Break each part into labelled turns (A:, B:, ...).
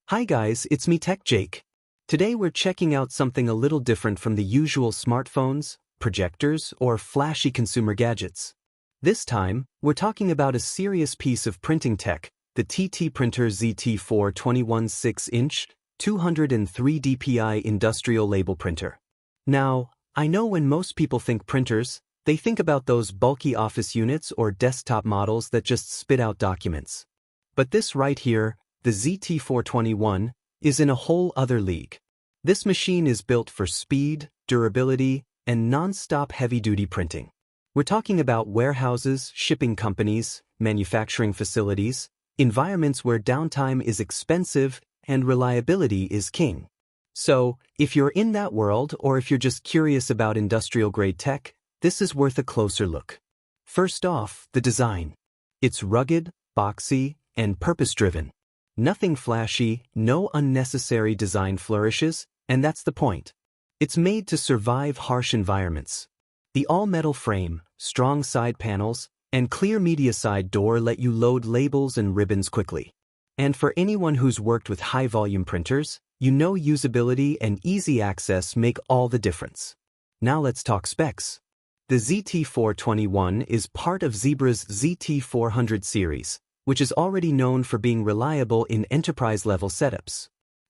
A: Hi guys, it's me Tech Jake. Today we're checking out something a little different from the usual smartphones, projectors, or flashy consumer gadgets. This time, we're talking about a serious piece of printing tech, the TT Printer ZT421 6-inch, 203 DPI industrial label printer. Now, I know when most people think printers, they think about those bulky office units or desktop models that just spit out documents. But this right here, the ZT421, is in a whole other league. This machine is built for speed, durability, and non-stop heavy-duty printing. We're talking about warehouses, shipping companies, manufacturing facilities, environments where downtime is expensive and reliability is king. So, if you're in that world or if you're just curious about industrial-grade tech, this is worth a closer look. First off, the design. It's rugged, boxy, and purpose-driven. Nothing flashy, no unnecessary design flourishes, and that's the point. It's made to survive harsh environments. The all-metal frame, strong side panels, and clear media side door let you load labels and ribbons quickly. And for anyone who's worked with high-volume printers, you know usability and easy access make all the difference. Now let's talk specs. The ZT421 is part of Zebra's ZT400 series, which is already known for being reliable in enterprise-level setups.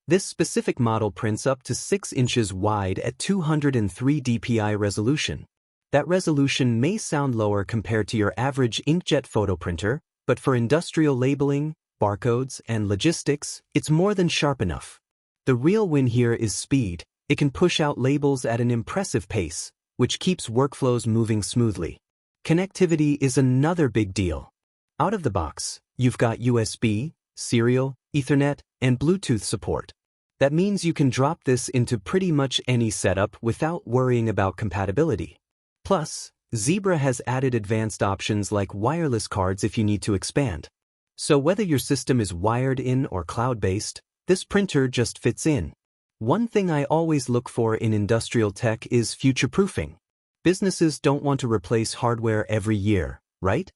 A: This specific model prints up to 6 inches wide at 203 DPI resolution. That resolution may sound lower compared to your average inkjet photo printer, but for industrial labeling, barcodes, and logistics, it's more than sharp enough. The real win here is speed. It can push out labels at an impressive pace, which keeps workflows moving smoothly. Connectivity is another big deal. Out of the box, you've got USB, serial, Ethernet, and Bluetooth support. That means you can drop this into pretty much any setup without worrying about compatibility. Plus, Zebra has added advanced options like wireless cards if you need to expand. So whether your system is wired in or cloud-based, this printer just fits in. One thing I always look for in industrial tech is future-proofing. Businesses don't want to replace hardware every year, right?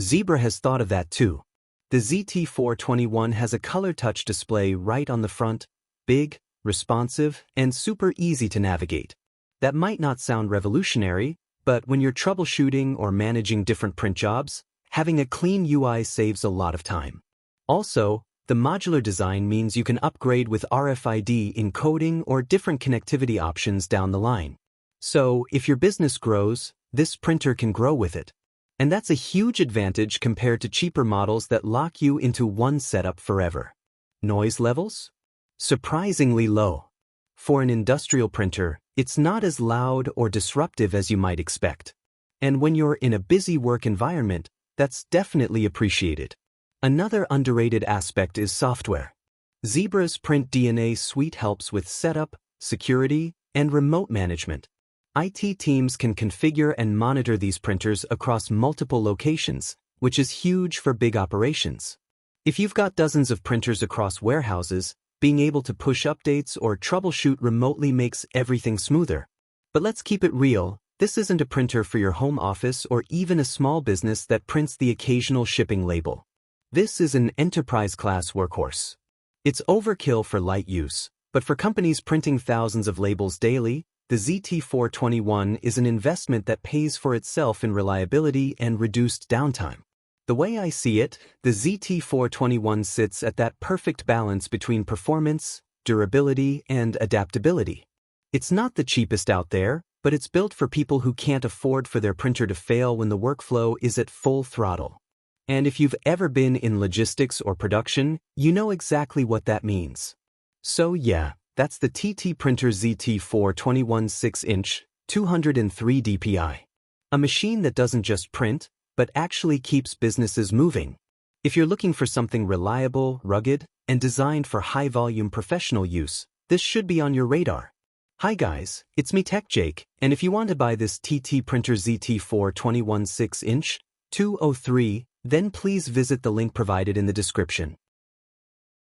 A: Zebra has thought of that too. The ZT421 has a color touch display right on the front, big, responsive, and super easy to navigate. That might not sound revolutionary, but when you're troubleshooting or managing different print jobs, having a clean UI saves a lot of time. Also, the modular design means you can upgrade with RFID encoding or different connectivity options down the line. So, if your business grows, this printer can grow with it. And that's a huge advantage compared to cheaper models that lock you into one setup forever. Noise levels? Surprisingly low. For an industrial printer, it's not as loud or disruptive as you might expect. And when you're in a busy work environment, that's definitely appreciated. Another underrated aspect is software. Zebra's Print DNA suite helps with setup, security, and remote management. IT teams can configure and monitor these printers across multiple locations, which is huge for big operations. If you've got dozens of printers across warehouses, being able to push updates or troubleshoot remotely makes everything smoother. But let's keep it real, this isn't a printer for your home office or even a small business that prints the occasional shipping label. This is an enterprise-class workhorse. It's overkill for light use, but for companies printing thousands of labels daily, the ZT421 is an investment that pays for itself in reliability and reduced downtime. The way I see it, the ZT421 sits at that perfect balance between performance, durability, and adaptability. It's not the cheapest out there, but it's built for people who can't afford for their printer to fail when the workflow is at full throttle. And if you've ever been in logistics or production, you know exactly what that means. So yeah, that's the TT Printer ZT421 6-inch, 203 DPI. A machine that doesn't just print, but actually keeps businesses moving. If you're looking for something reliable, rugged, and designed for high-volume professional use, this should be on your radar. Hi guys, it's me Tech Jake, and if you want to buy this TT Printer ZT421 6-inch, 203, then please visit the link provided in the description.